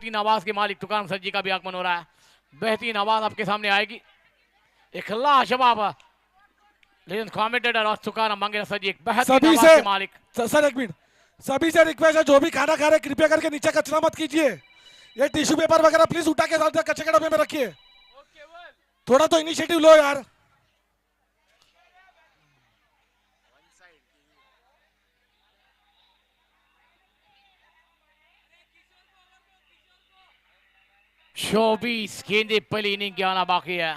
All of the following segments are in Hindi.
बेहतरीन आवाज के मालिक तुकाराम सर जी का भी आगमन हो रहा है। बेहतरीन आवाज आपके सामने आएगी। एक लाजवाब लेजेंड कमेंटेटर और तुकाराम मंगेरा सर जी, एक बेहतरीन आवाज के मालिक। सर एक मिनट, सभी से रिक्वेस्ट है, जो भी खाना खा रहे कृपया करके नीचे कचरा मत कीजिए। ये टिश्यू पेपर वगैरह प्लीज उठा के कचरे के डब्बे में रखिए। थोड़ा तो इनिशिएटिव लो यार। चौबीस गेंदे पहली इनिंग के आना बाकी है।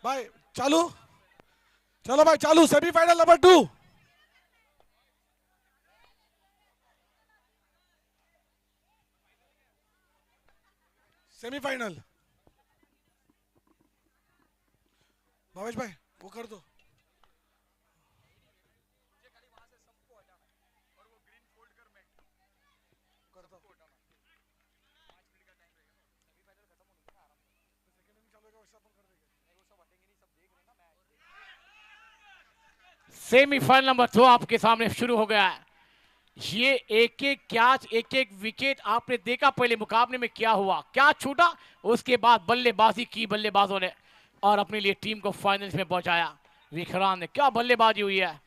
भाई चालू, चलो भाई चालू। Semifinal number 2। सेमीफाइनल भावेश भाई वो कर दो। सेमीफाइनल नंबर 2 आपके सामने शुरू हो गया है। ये एक एक कैच, एक एक विकेट आपने देखा पहले मुकाबले में क्या हुआ, क्या छूटा, उसके बाद बल्लेबाजी की बल्लेबाजों ने और अपने लिए टीम को फाइनल्स में पहुंचाया। विक्रांत ने क्या बल्लेबाजी हुई है।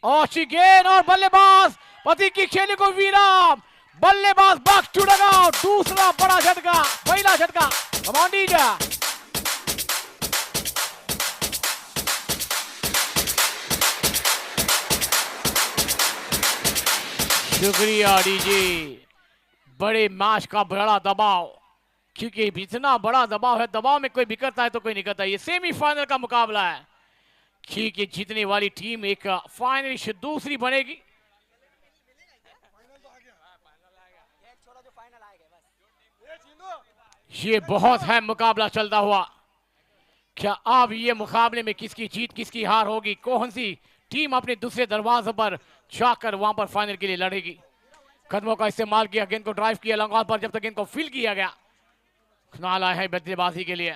औची गेंद और बल्लेबाज पति की खेली को विराम। बल्लेबाज बैक टू डगआउट, दूसरा बड़ा झटका, पहला झटका कमांडीजा। शुक्रिया डीजे। बड़े मैच का बड़ा दबाव, क्योंकि इतना बड़ा दबाव है, दबाव में कोई बिगड़ता है तो कोई निकलता है। ये सेमीफाइनल का मुकाबला है, क्योंकि जीतने वाली टीम एक फाइनलिस्ट दूसरी बनेगी। ये बहुत है मुकाबला चलता हुआ। क्या अब ये मुकाबले में किसकी जीत किसकी हार होगी, कौन सी टीम अपने दूसरे दरवाजे पर जाकर वहां पर फाइनल के लिए लड़ेगी। कदमों का इस्तेमाल किया, गेंद को ड्राइव किया लंग ऑन पर, जब तक गेंद को फील किया गया। नाला है बल्लेबाजी के लिए।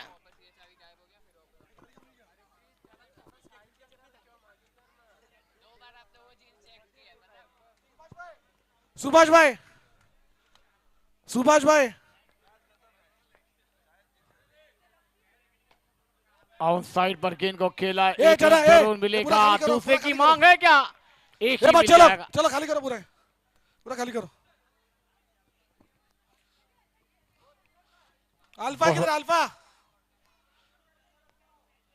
सुभाष भाई, सुभाष भाई आउट साइड पर गेंद को खेला, एक जरूर मिलेगा। दूसरे की मांग है क्या? एक ही मिल चलो जाएगा। चलो खाली करो, पूरा पूरा खाली करो। अल्फा किधर? अल्फा,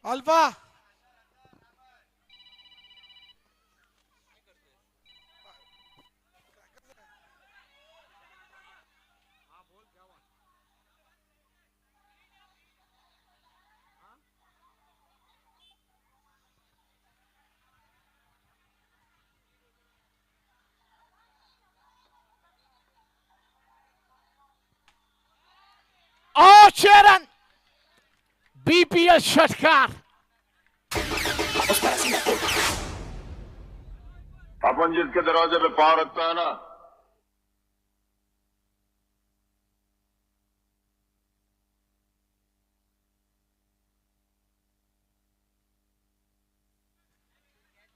अल्फा और चरण बीपीएल षटकार। अपन जिसके दरवाजे पे पांव रखता है ना,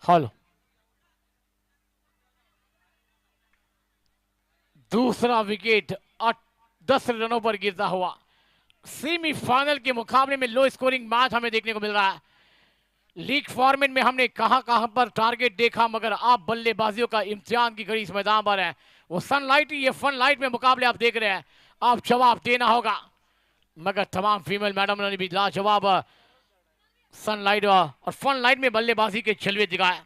हेलो, दूसरा विकेट 10 रनों पर गिरता हुआ। सेमीफाइनल के मुकाबले में लो स्कोरिंग मैच हमें देखने को मिल रहा है। लीग फॉर्मेट में हमने कहां पर टारगेट देखा, मगर आप बल्लेबाजियों का इम्तिहान की घड़ी इस मैदान पर है। वो सनलाइट, ये फन लाइट में मुकाबले आप देख रहे हैं, आप जवाब देना होगा। मगर तमाम फीमेल मैडम ने भी लाजवाब सनलाइट और फन लाइट में बल्लेबाजी के जलवे दिखाए।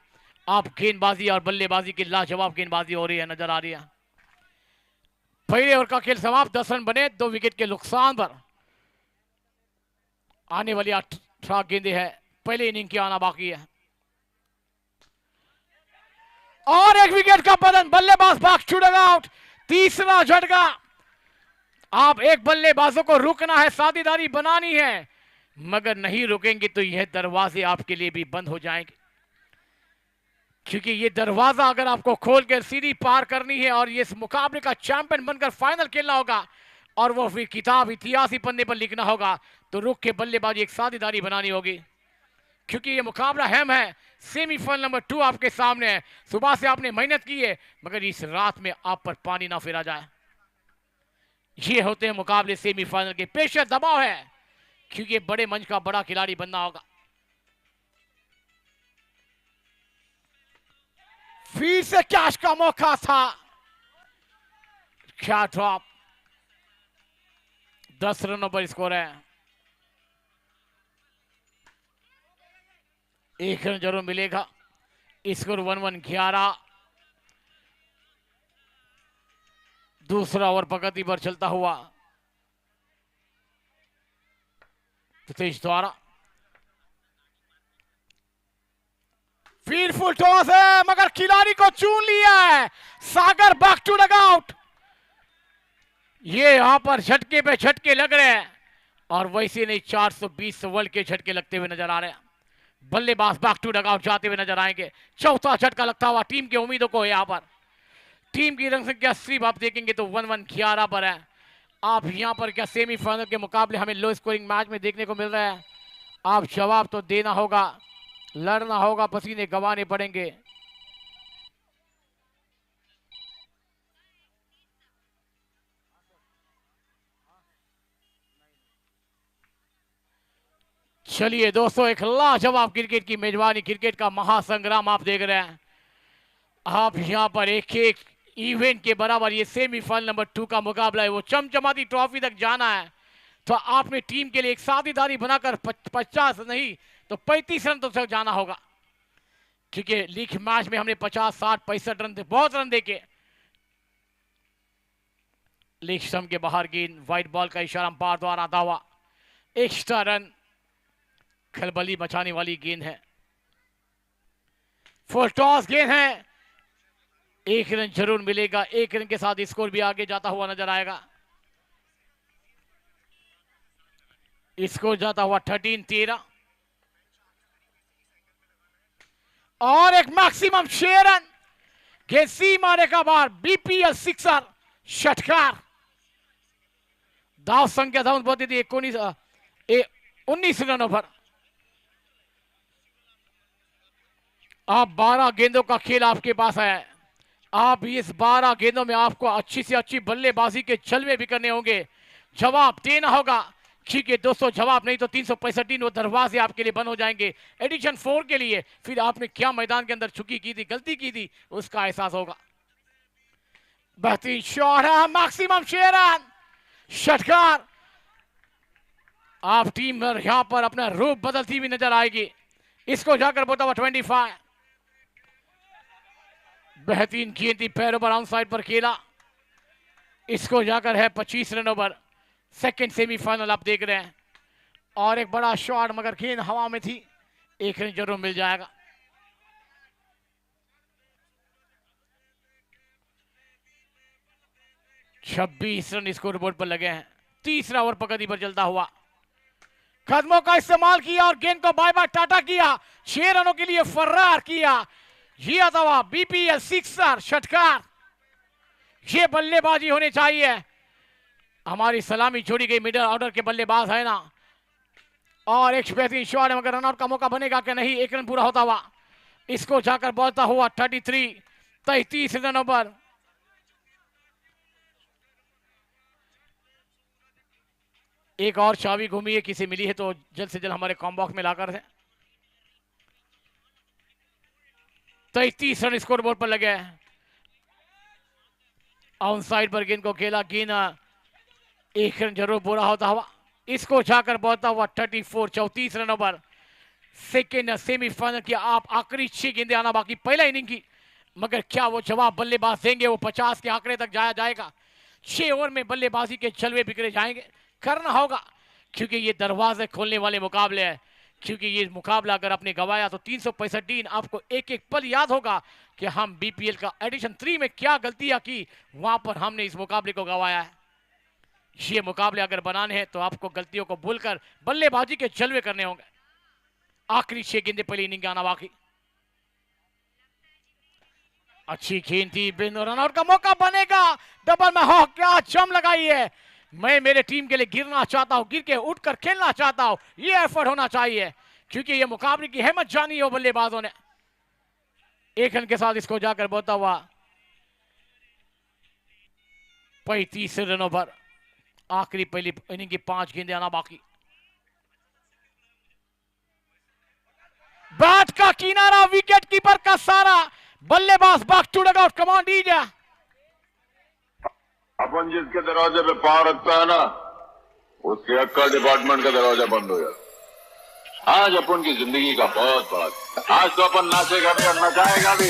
आप गेंदबाजी और बल्लेबाजी की लाजवाब गेंदबाजी हो रही है, नजर आ रही है। पहले ओवर का खेल समाप्त, 10 रन बने 2 विकेट के नुकसान पर। आने वाली 18 गेंदे हैं, पहले इनिंग की आना बाकी है। और एक विकेट का पतन, बल्लेबाज भाग छूटेगा आउट, तीसरा झटका। आप एक बल्लेबाजों को रुकना है, साझेदारी बनानी है, मगर नहीं रुकेंगे तो यह दरवाजे आपके लिए भी बंद हो जाएंगे। क्योंकि ये दरवाजा अगर आपको खोल कर सीढ़ी पार करनी है और ये इस मुकाबले का चैंपियन बनकर फाइनल खेलना होगा और वो फिर किताब इतिहासी पन्ने पर लिखना होगा, तो रुक के बल्लेबाजी एक साझेदारी बनानी होगी। क्योंकि ये मुकाबला अहम है। सेमीफाइनल नंबर 2 आपके सामने है। सुबह से आपने मेहनत की है, मगर इस रात में आप पर पानी ना फिरा जाए। ये होते हैं मुकाबले सेमीफाइनल के। प्रेशर दबाव है, क्योंकि बड़े मंच का बड़ा खिलाड़ी बनना होगा। फिर से कैच का मौका था, क्या ड्रॉप। 10 रनों पर स्कोर है। एक रन जरूर मिलेगा। स्कोर 1-1-11। दूसरा ओवर प्रगति पर चलता हुआ तेज द्वारा। फील्ड टॉस है, मगर खिलाड़ी को चून लिया है सागर। Back to dugout. ये यहां पर झटके पे झटके लग रहे हैं, और वैसे नहीं 420 वर्ल्ड के झटके लगते हुए नजर आ रहे हैं। बल्लेबाज बैक टू डगआउट जाते हुए नजर आएंगे। चौथा झटका लगता हुआ टीम के उम्मीदों को। यहां पर टीम की रन संख्या सिर्फ आप देखेंगे तो 1-1-11 पर है। आप यहां पर क्या सेमीफाइनल के मुकाबले हमें लो स्कोरिंग मैच में देखने को मिल रहा है? आप जवाब तो देना होगा, लड़ना होगा, पसीने गंवाने पड़ेंगे। चलिए दोस्तों, एक लाजवाब क्रिकेट की मेजबानी, क्रिकेट का महासंग्राम आप देख रहे हैं। आप यहां पर एक एक इवेंट के बराबर ये सेमीफाइनल नंबर 2 का मुकाबला है। वो चमचमाती ट्रॉफी तक जाना है, तो आपने टीम के लिए एक साझेदारी बनाकर 50 नहीं तो 35 रन तो जाना होगा। क्योंकि लीग मैच में हमने 50, 60, 65 रन बहुत रन देके। लीग स्टंप के बाहर गेंद, व्हाइट बॉल का इशारा अंपायर द्वारा दावा। एक्स्ट्रा रन, खलबली मचाने वाली गेंद है। फुल टॉस गेंद है, एक रन जरूर मिलेगा। एक रन के साथ स्कोर भी आगे जाता हुआ नजर आएगा। स्कोर जाता हुआ 13-13 और एक मैक्सिमम 6 रन। गेंद सीमा रेखा बाहर, बीपीएल सिक्सर, षटकार। दाव संख्या धावन बढ़ती थी 19 रनों पर। अब 12 गेंदों का खेल आपके पास है। आप इस 12 गेंदों में आपको अच्छी से अच्छी बल्लेबाजी के जलवे भी करने होंगे। जवाब देना होगा, क्योंकि दोस्तों जवाब नहीं तो 365 वो दरवाजे आपके लिए बंद हो जाएंगे। एडिशन 4 के लिए फिर आपने क्या मैदान के अंदर चुकी की थी, गलती की थी, उसका एहसास होगा। बेहतरीन शॉट है, मैक्सिमम 6 रन, षटकार। आप टीम पर यहां पर अपना रूप बदलती हुई नजर आएगी। इसको जाकर बोलता हुआ 25। बेहतरीन गेंद थी, पैरों पर ऑन साइड पर खेला। इसको जाकर है 25 रनों पर। सेकंड सेमीफाइनल आप देख रहे हैं। और एक बड़ा शॉट, मगर गेंद हवा में थी। एक रन जरूर मिल जाएगा। छब्बीस रन स्कोर बोर्ड पर लगे हैं। तीसरा ओवर प्रगति पर चलता हुआ। कदमों का इस्तेमाल किया और गेंद को बाय बाय टाटा किया। 6 रनों के लिए फर्रार किया। ये अथवा बीपीएल सिक्सर, षटकार। ये बल्लेबाजी होनी चाहिए। हमारी सलामी छोड़ी गई, मिडिल ऑर्डर के बल्लेबाज है ना। और एक बेहतरीन शॉट है, मगर रनआउट का मौका बनेगा कि नहीं। 1 रन पूरा होता हुआ। इसको जाकर बोलता हुआ 33 रनों पर। एक और चाबी घूमी है, किसी मिली है तो जल्द से जल्द हमारे कॉम बॉक्स में लाकर है। 33 रन स्कोर बोर्ड पर लगे। ऑन साइड पर गेंद को खेला। गेंद 1 रन जरूर पूरा होता हुआ। इसको जाकर बोलता हुआ 34 रनों पर। सेकेंड सेमीफाइनल की आप आखिरी 6 गेंदें आना बाकी पहला इनिंग की, मगर क्या वो जवाब बल्लेबाज देंगे? वो 50 के आंकड़े तक जाया जाएगा। 6 ओवर में बल्लेबाजी के जलवे बिखरे जाएंगे। करना होगा, क्योंकि ये दरवाजे खोलने वाले मुकाबले हैं। क्योंकि ये मुकाबला अगर आपने गवाया तो 365 दिन आपको एक एक पल याद होगा कि हम बीपीएल का एडिशन 3 में क्या गलतियां की, वहां पर हमने इस मुकाबले को गवाया है। ये मुकाबले अगर बनाने हैं तो आपको गलतियों को भूलकर बल्लेबाजी के जलवे करने होंगे। आखिरी 6 गेंदे पहले इनिंग आना बाकी। अच्छी गेंद थी, बिंदु रन आउट का मौका बनेगा। डबल में हो, क्या जम लगाई है। मैं मेरे टीम के लिए गिरना चाहता हूं, गिर के उठकर खेलना चाहता हूं। ये एफर्ट होना चाहिए, क्योंकि ये मुकाबले की हिम्मत जानी हो बल्लेबाजों ने। एक रन के साथ इसको जाकर बोलता हुआ 35 रनों पर आखिरी पहली इनिंग की 5 गेंदें आना बाकी। बैट का किनारा, विकेट कीपर का सारा, बल्लेबाज बैक टू डगआउट, कमांड दीजिए। अपन जिसके दरवाजे पे पाँव रखता है ना, उसके अक्कल डिपार्टमेंट का दरवाजा बंद हो जाता। आज अपन की जिंदगी का बहुत बड़ा, आज तो अपन नाचेगा भी और नचाएगा भी।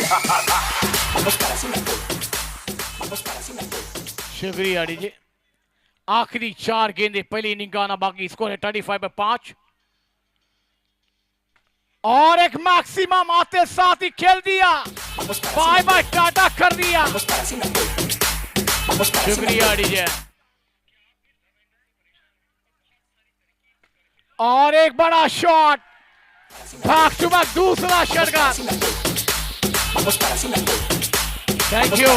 शुक्रिया डीजे। आखिरी 4 गेंदें पहली इनिंग का आना बाकी। स्कोर है 35 पे 5 और एक मैक्सिमम आते साथ ही खेल दिया, बाय बाय टाटा कर दिया। शुक्रिया डीजे। और एक बड़ा शॉट, बैक टू बैक दूसरा षटकार। Thank you.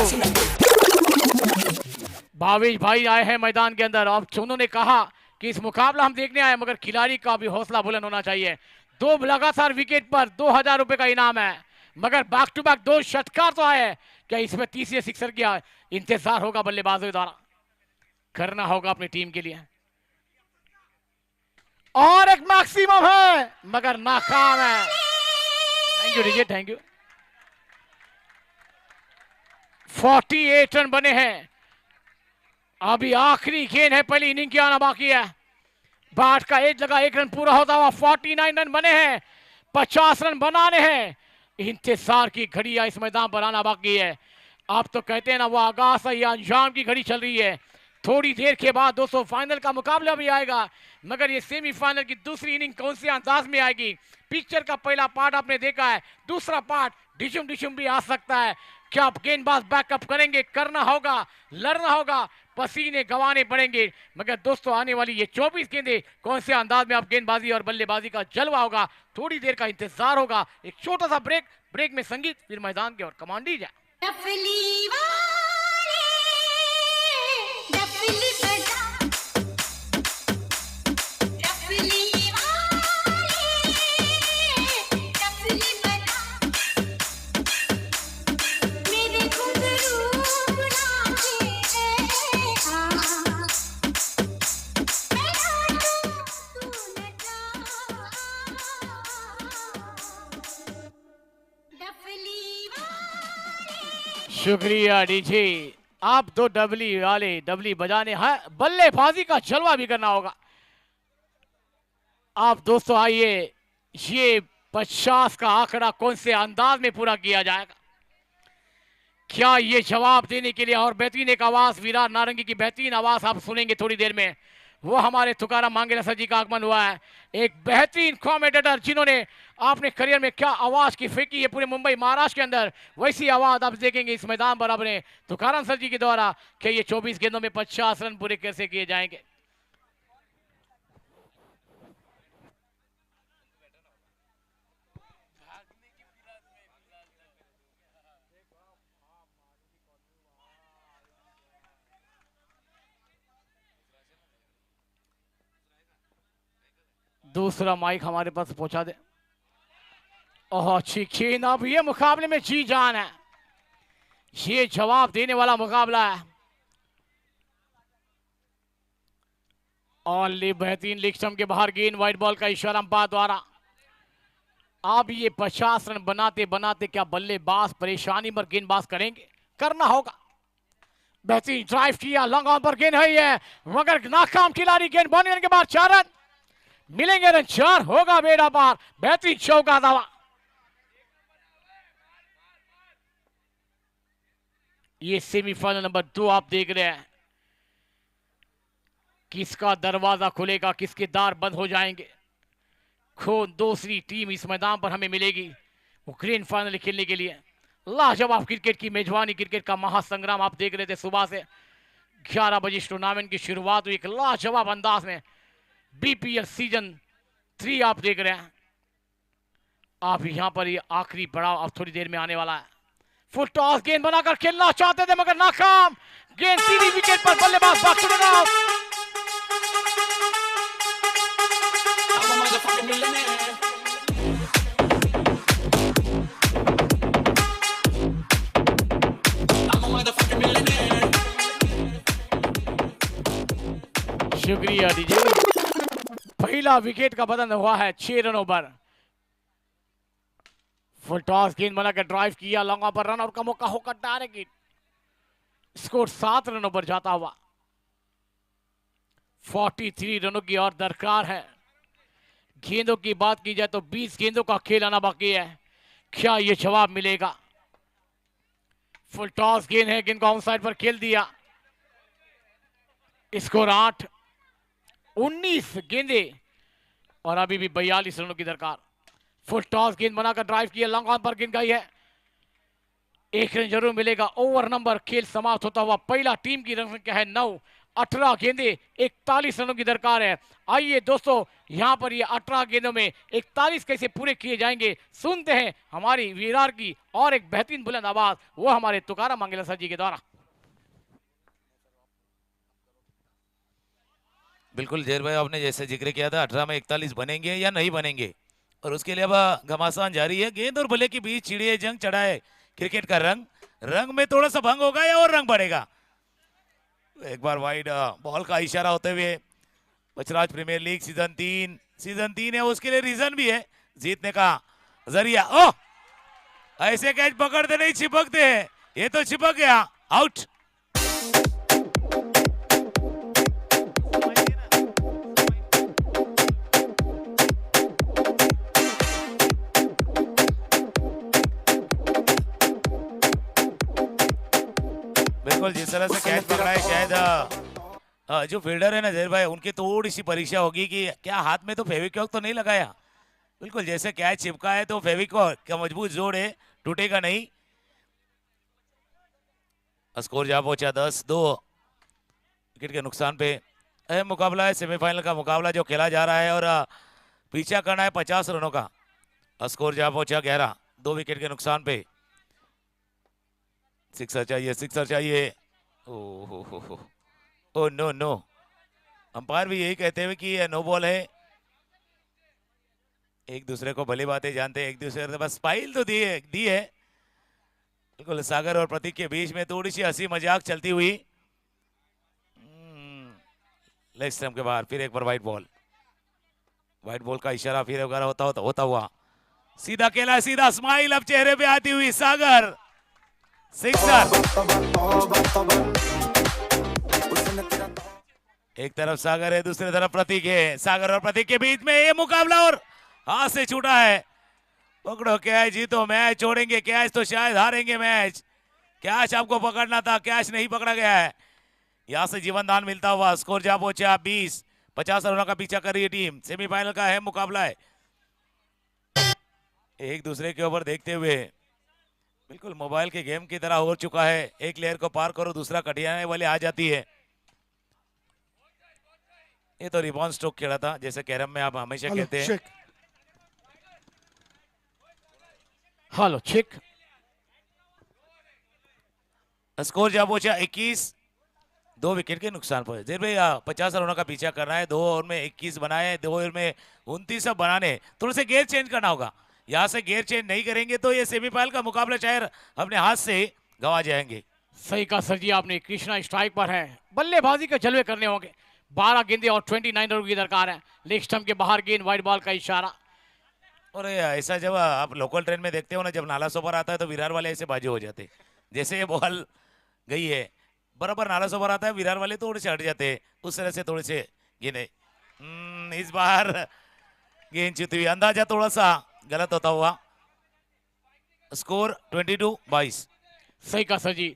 भावेश भाई आए हैं मैदान के अंदर। अब उन्होंने कहा कि इस मुकाबला हम देखने आए, मगर खिलाड़ी का भी हौसला बुलंद होना चाहिए। 2 लगातार विकेट पर 2000 रुपए का इनाम है, मगर बैक टू बैक 2 षटकार तो आए। क्या इसमें तीसरे सिक्सर किया इंतजार होगा बल्लेबाजों द्वारा, करना होगा अपनी टीम के लिए। और एक मैक्सिमम है मगर नाकाम है। Thank you DJ, thank you. 48 run बने हैं। अभी आखिरी गेंद है पहली इनिंग की आना बाकी है। बैट का एज लगा, 1 रन पूरा होता हुआ 49 रन बने हैं। 50 रन बनाने हैं। इंतजार की घड़ी इस मैदान पर आना बाकी है। आप तो कहते हैं ना, वो आगाज है या अंजाम की घड़ी चल रही है। थोड़ी देर के बाद दोस्तों फाइनल का मुकाबला भी आएगा, मगर ये सेमीफाइनल की दूसरी इनिंग कौन से अंदाज में आएगी। पिक्चर का पहला पार्ट आपने देखा है, दूसरा पार्ट डिशुम डिशुम भी आ सकता है। क्या आप गेंदबाज बैकअप करेंगे? करना होगा, लड़ना होगा, पसीने गंवाने पड़ेंगे। मगर दोस्तों आने वाली ये 24 गेंदें कौन से अंदाज में आप गेंदबाजी और बल्लेबाजी का जलवा होगा, थोड़ी देर का इंतजार होगा। एक छोटा सा ब्रेक में संगीत, फिर मैदान के और कमान दी जाए। शुक्रिया डीजे। आप तो डबली वाले डबली बजाने हैं, बल्लेबाजी का जलवा भी करना होगा। आप दोस्तों आइए, ये 50 का आंकड़ा कौन से अंदाज में पूरा किया जाएगा, क्या ये जवाब देने के लिए और बेहतरीन एक आवाज, विराट नारंगी की बेहतरीन आवाज आप सुनेंगे थोड़ी देर में। वो हमारे तुकाराम मांगेला सर जी का आगमन हुआ है, एक बेहतरीन कमेंटेटर जिन्होंने आपने करियर में क्या आवाज की फेंकी है पूरे मुंबई महाराष्ट्र के अंदर, वैसी आवाज आप देखेंगे इस मैदान पर अपने तुकाराम सर जी के द्वारा कि ये 24 गेंदों में 50 रन पूरे कैसे किए जाएंगे। दूसरा माइक हमारे पास पहुंचा दे। ओह अच्छी गेंद। अब ये मुकाबले में जी जान है, ये जवाब देने वाला मुकाबला है। और बेहतरीन लेग स्टंप के बाहर गेंद, व्हाइट बॉल का इशारा अंपायर द्वारा। अब ये 50 रन बनाते बनाते क्या बल्लेबाज परेशानी पर गेंदबाज करेंगे? करना होगा। बेहतरीन ड्राइव किया, लॉन्ग ऑन पर गेंद है मगर नाकाम खिलाड़ी। गेंद बनने के बाद 4 रन मिलेंगे, रन 4 होगा बेड़ा पार। बेहतरीन चौका दावा। ये सेमीफाइनल नंबर 2 आप देख रहे हैं, किसका दरवाजा खुलेगा, किसके द्वार बंद हो जाएंगे। दूसरी टीम इस मैदान पर हमें मिलेगी वो ग्रैंड फाइनल खेलने के लिए। लाजवाब क्रिकेट की मेजबानी, क्रिकेट का महासंग्राम आप देख रहे थे। सुबह से 11 बजे टूर्नामेंट की शुरुआत हुई एक लाजवाब अंदाज में। बीपीएल सीजन 3 आप देख रहे हैं। आप यहां पर ये आखिरी पड़ाव अब थोड़ी देर में आने वाला है। फुल टॉस गेंद बनाकर खेलना चाहते थे मगर नाकाम। गेंद सीधी विकेट पर, बल्लेबाज बैक टू द शुक्रिया डीजे। पहला विकेट का बदन हुआ है 6 रनों पर। फुल टॉस गेंद बनाकर ड्राइव किया, लॉन्ग पर रन और का मौका होकर डायरेक्ट हिट। स्कोर 7 रनों पर जाता हुआ। 43 रनों की और दरकार है। गेंदों की बात की जाए तो 20 गेंदों का खेल आना बाकी है। क्या ये जवाब मिलेगा? फुल टॉस गेंद है, गेंद को ऑन साइड पर खेल दिया। स्कोर 8, 19 गेंदे और अभी भी 42 रनों की दरकार। फुल टॉस गेंद बनाकर ड्राइव किया, लॉन्ग ऑन पर गेंद गई है। 1 रन जरूर मिलेगा। ओवर नंबर खेल समाप्त होता हुआ। पहला टीम की रन संख्या है 9। 18 गेंदे 41 रनों की दरकार है। आइए दोस्तों, यहां पर ये 18 गेंदों में 41 कैसे पूरे किए जाएंगे, सुनते हैं हमारी वीरार की और एक बेहतरीन बुलंद आवाज, वो हमारे तुकाराम मंगेला सर जी के द्वारा। बिल्कुल जहर भाई, आपने जैसे जिक्र किया था 18 में 41 बनेंगे या नहीं बनेंगे, और उसके लिए अब घमासान जारी है। गेंद और बल्ले के बीच चिड़िए जंग चढ़ा है क्रिकेट का रंग। रंग में थोड़ा सा भंग होगा या और रंग बढ़ेगा। एक बार वाइड बॉल का इशारा होते हुए बचराज प्रीमियर लीग सीजन 3 है, उसके लिए रीजन भी है जीतने का जरिया। ओह, ऐसे कैच पकड़ते नहीं, चिपकते हैं। ये तो चिपक गया, आउट। बिल्कुल जिस तरह से कैच पकड़ा है, शायद जो फील्डर है ना जहर भाई, उनकी थोड़ी सी परीक्षा होगी कि क्या हाथ में तो फेविक्विक तो नहीं लगाया। बिल्कुल जैसे कैच चिपका है तो फेविक्विक का मजबूत जोड़ है, टूटेगा नहीं। स्कोर जा पहुंचा 10-2 विकेट के नुकसान पे। अहम मुकाबला है, सेमीफाइनल का मुकाबला जो खेला जा रहा है और पीछा करना है 50 रनों का। स्कोर जा पहुंचा 11, 2 विकेट के नुकसान पे। सिक्सर चाहिए, सिक्सर चाहिए। ओ नो नो, अंपायर भी यही कहते हुए कि नो बॉल है। एक दूसरे को भली बातें जानते हैं, एक दूसरे से बस स्पाइल तो दी है। बिल्कुल सागर और प्रतीक के बीच में थोड़ी सी हंसी मजाक चलती हुई। लेग स्टंप के बाहर फिर एक बार व्हाइट बॉल का इशारा फिर वगैरह होता हुआ सीधा खेला, सीधा स्माइल अब चेहरे पे आती हुई। सागर सिक्सर। एक तरफ सागर है, दूसरी तरफ प्रतीक है। सागर और प्रतीक के बीच में ये मुकाबला और हाथ से छूटा है। पकड़ो कैच, जीतो मैच, छोड़ेंगे कैच तो शायद हारेंगे मैच। कैच आपको पकड़ना था, कैच नहीं पकड़ा गया है। यहां से जीवन दान मिलता हुआ। स्कोर जा पहुंचा 20, 50 रनों का पीछा कर रही है टीम। सेमीफाइनल का है मुकाबला है, एक दूसरे के ऊपर देखते हुए बिल्कुल मोबाइल के गेम की तरह हो चुका है। एक लेयर को पार करो, दूसरा कटियाने वाले आ जाती है। ये तो रिबॉन स्ट्रोक खेला था, जैसे कैरम में आप हमेशा कहते हैं। Hello check. स्कोर जा पहुंचा 21, 2 विकेट के नुकसान पर। देर भाई 50 रनों का पीछा करना है। 2 ओवर में 21 बनाए, 2 ओवर में 29 बनाने। थोड़े से गेयर चेंज करना होगा। यहां से गेयर चेंज नहीं करेंगे तो ये सेमीफाइनल का मुकाबला शायद अपने हाथ से गवा जाएंगे। सही कहा सर जी आपने। कृष्णा स्ट्राइक पर है, बल्लेबाजी के जलवे करने होंगे। 12 गेंदे और 29 रनों की दरकार है। लेग स्टंप के बाहर गेंद, वाइड बॉल का इशारा। और ऐसा जब आप लोकल ट्रेन में देखते हो ना, जब नाला सोपर आता है तो विरार वाले ऐसे बाजू हो जाते। जैसे ये बॉल गई है, बराबर नाला सोपर आता है, विरार वाले थोड़े से हट जाते हैं। उस तरह से थोड़े से गेंदे। इस बार गेंद चुती हुई, अंदाजा थोड़ा सा गलत होता हुआ। स्कोर 22-22। सही कहा सर जी।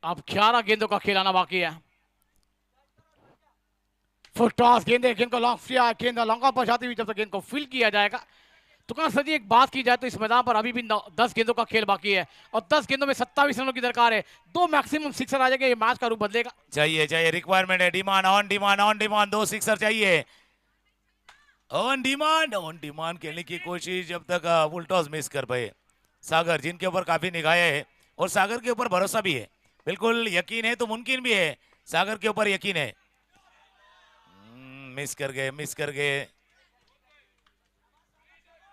अब 11 गेंदों का खिलाना बाकी है। फुल टॉस गेंद को लॉन्ग किया, गेंद लॉन्ग पर जाती हुई जब तक गेंद को फील किया जाएगा। तो कहा सर जी, एक बात की जाए तो इस मैदान पर अभी भी 10 गेंदों का खेल बाकी है और 10 गेंदों में 27 रनों की दरकार है। 2 मैक्सिमम सिक्सर आ जाएंगे, ये मैच का रूप बदलेगा। चाहिए रिक्वायरमेंट है, डिमांड ऑन डिमांड 2 सिक्सर चाहिए। ऑन डिमांड खेलने की कोशिश, जब तक फुल टॉस मिस कर पाए सागर, जिनके ऊपर काफी निगाहें है और सागर के ऊपर भरोसा भी है। बिल्कुल यकीन है तो मुमकिन भी है, सागर के ऊपर यकीन है। मिस कर गए।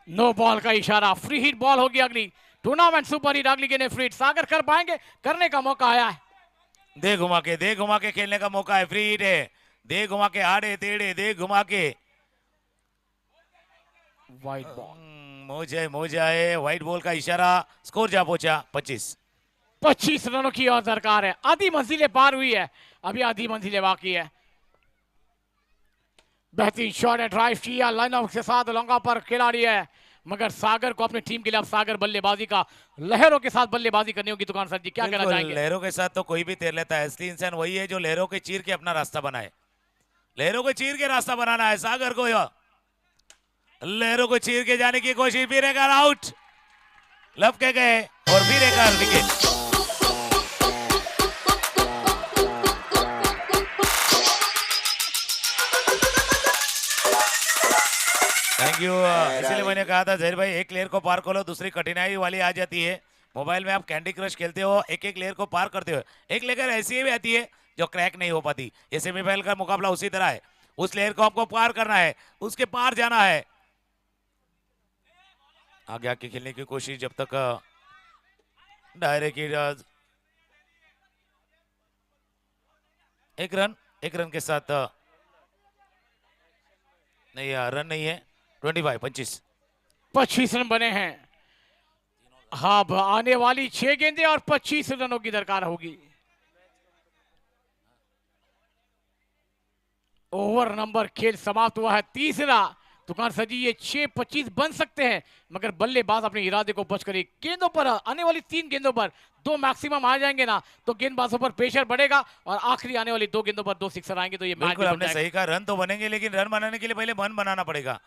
नो बॉल का इशारा, फ्री हिट बॉल होगी अगली। टूर्नामेंट सुपर हिट, अगली गेंद फ्री हिट। सागर कर पाएंगे, करने का मौका आया है। दे घुमा के खेलने का मौका है। फ्री हिट है, दे घुमा के आड़े टेढ़े दे घुमा के वाइट बॉल। मोजा है, व्हाइट बॉल का इशारा। स्कोर जा पहुंचा 25 रनों की और दरकार है। आधी मंजिलें पार हुई है, अभी आधी मंजिलें बाकी है। बेहतरीन शॉट है, ड्राइव किया लाइन आउट के साथ, लॉन्गा पर खिलाड़ी है, मगर सागर को अपनी टीम के लिए अब सागर बल्लेबाजी का लहरों के साथ बल्लेबाजी करनी होगी। दुकान सर जी क्या कहना चाहेंगे? लहरों के साथ तो कोई भी तैर लेता है, असली इंसान वही है जो लहरों के चीर के अपना रास्ता बनाए। लहरों को चीर के रास्ता बनाना है सागर को। लहरों को चीर के जाने की कोशिश, फिर एक आउट, लपके गए और फिर एक विकेट। Thank you. इसलिए मैंने कहा था जहीर भाई, एक लेयर को पार करो, दूसरी कठिनाई वाली आ जाती है। मोबाइल में आप कैंडी क्रश खेलते हो, एक एक लेयर को पार करते हो, एक लेयर ऐसी भी आती है जो क्रैक नहीं हो पाती। ये सेमीफाइनल का मुकाबला उसी तरह है, उस लेयर को आपको पार करना है, उसके पार जाना है। आगे आके खेलने की कोशिश, जब तक दायरे की एक रन के साथ नहीं, रन नहीं है। 25 रन बने हैं। हाँ, आने वाली 6 गेंदें और 25 रनों की दरकार होगी। ओवर नंबर खेल समाप्त हुआ है, तीसरा। दुकान सर जी ये 6-25 बन सकते हैं, मगर बल्लेबाज अपने इरादे को बच करें। गेंदों पर आने वाली 3 गेंदों पर 2 मैक्सिमम आ जाएंगे ना, तो गेंदबाजों पर प्रेशर बढ़ेगा और आखिरी आने वाली 2 गेंदों पर 2 सिक्सर आएंगे तो ये मैच बिल्कुल आपने सही कहा। रन तो बनेंगे, लेकिन रन बनाने के लिए पहले मन बनाना पड़ेगा।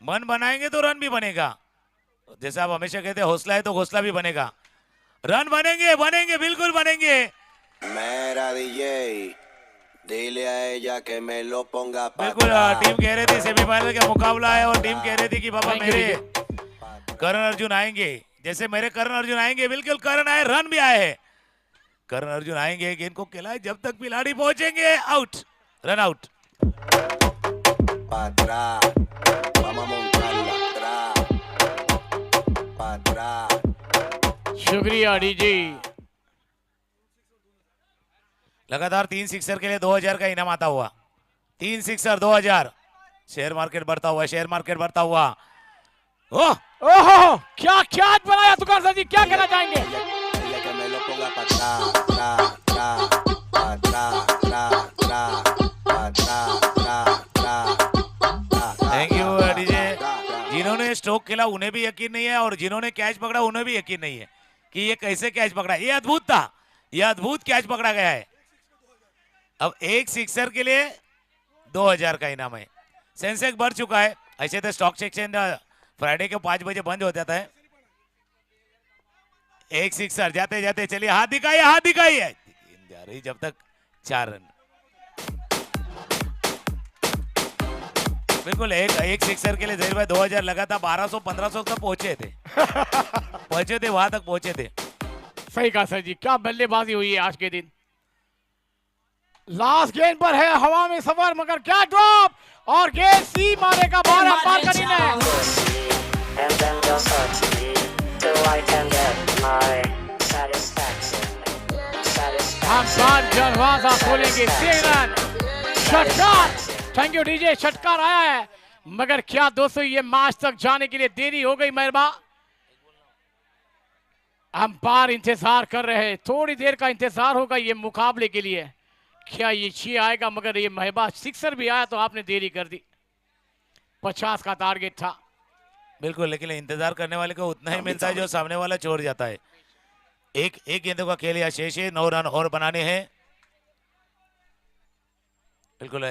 मन बनाएंगे तो रन भी बनेगा। जैसे आप हमेशा कहते हैं, हौसला है तो घोंसला भी बनेगा। रन बनेंगे बिल्कुल बनेंगे। मेरा DJ dile a ella que me lo ponga para बिल्कुल टीम कह रही थी सेमीफाइनल का मुकाबला है, और टीम कह रही थी कि बाबा मेरे करण अर्जुन आएंगे। जैसे मेरे करण अर्जुन आएंगे, बिल्कुल करण आए, रन भी आए हैं। करण अर्जुन आएंगे, गेंद को खिलाए, जब तक खिलाड़ी पहुंचेंगे out, run out. para atrás, vamos a montarla atrás, para atrás। शुक्रिया डीजे। लगातार 3 सिक्सर के लिए 2000 का इनाम आता हुआ। 3 सिक्सर 2000। शेयर मार्केट बढ़ता हुआ, शेयर मार्केट बढ़ता हुआ। ओह ओहो, क्या कैच बनाया दुकान सर जी, क्या कहना चाहेंगे? Dile que me lo ponga para atrás, atrás, atrás, para atrás, atrás, atrás, para atrás, atrás, atrás। Thank you DJ. जिन्होंने स्ट्रोक खेला उन्हें भी यकीन नहीं है, और जिन्होंने कैच पकड़ा उन्हें भी यकीन नहीं है कि ये कैसे कैच पकड़ा। ये अद्भुत था, ये अद्भुत कैच पकड़ा गया है। अब एक सिक्सर के लिए 2000 का इनाम है। सेंसेक्स बढ़ चुका है। ऐसे तो स्टॉक एक्सचेंज फ्राइडे के 5 बजे बंद हो जाता है। एक सिक्सर जाते जाते, चलिए हाथ दिखाइए जा रही, जब तक 4 रन। बिल्कुल एक सिक्सर के लिए जहीर भाई 2000 लगा था। 1200-1500 तक पहुंचे थे, वहां तक पहुंचे थे। सही कहा सर जी, क्या बल्लेबाजी हुई है आज के दिन। लास्ट गेंद पर है हवा में सफर, मगर क्या ड्रॉप, और गेंद सी मारेगा बाहर, अंपायर का निर्णय है। And then just hurt me till I can get my satisfaction. Umpire दरवाजा खोलेंगे, 3 रन, षटकार। थैंक यू डीजे, षटकार आया है, मगर क्या दोस्तों ये मैच तक जाने के लिए देरी हो गई। मेहरबा अंपायर इंतजार कर रहे हैं, थोड़ी देर का इंतजार होगा ये मुकाबले के लिए। क्या ये 6 आएगा, मगर ये महबा सिक्सर भी आया तो आपने देरी कर दी। 50 का टारगेट था। बिल्कुल, लेकिन इंतजार करने वाले को उतना ही मिलता है जो सामने वाला छोड़ जाता है। एक गेंदों का खेल या शेष है, 9 रन और बनाने हैं। बिल्कुल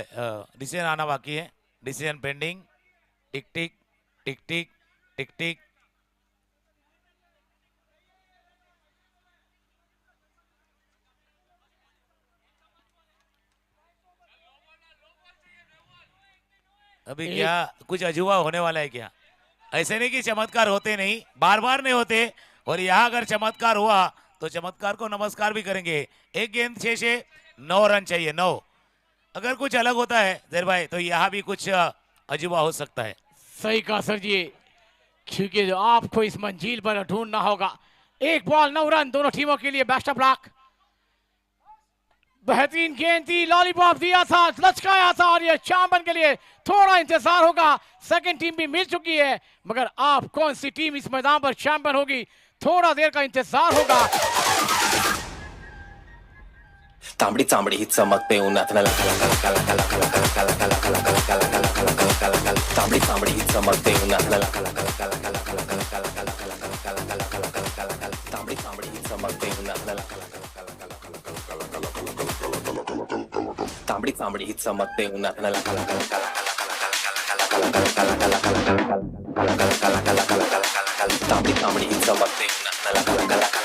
डिसीजन आना बाकी है, डिसीजन पेंडिंग। टिक टिक टिक टिक टिक टिक। अभी क्या कुछ अजूबा होने वाला है क्या? ऐसे नहीं कि चमत्कार होते नहीं, बार बार नहीं होते, और यहाँ अगर चमत्कार हुआ तो चमत्कार को नमस्कार भी करेंगे। एक गेंद 6 से 9 रन चाहिए, 9। अगर कुछ अलग होता है जहीर भाई तो यहाँ भी कुछ अजूबा हो सकता है। सही कहा सर जी, क्योंकि जो आपको इस मंजिल पर ढूंढना होगा। 1 बॉल 9 रन दोनों टीमों के लिए। बेस्ट ऑफ लक, बेहतरीन गेंद थी, लॉलीपॉप दिया था, लचकाया था और ये चैंपियन के लिए थोड़ा इंतजार होगा। सेकंड टीम भी मिल चुकी है, मगर आप कौन सी टीम इस मैदान पर चैंपियन होगी, थोड़ा देर का इंतजार होगा। तांबडी चांबडी ही चमकते उन्हात लका लका लका लका लका लका लका लका लका लका लका लका लका लका लका लका तांबडी चांबडी ही चमकते उन्हात लका लका लका लका लका लका लका लका लका लका लका लका लका लका लका तांबडी चांबडी ही चमकते उन्हात लका लका लका लका लका लका लका लका तांबडी चांबडी ही चमकते उन्हात लका लका लका लका लका लका लका लका लका लका लका लका लका लका लका लका तांबडी चांबडी ही चमकते उन्हात लका लका लका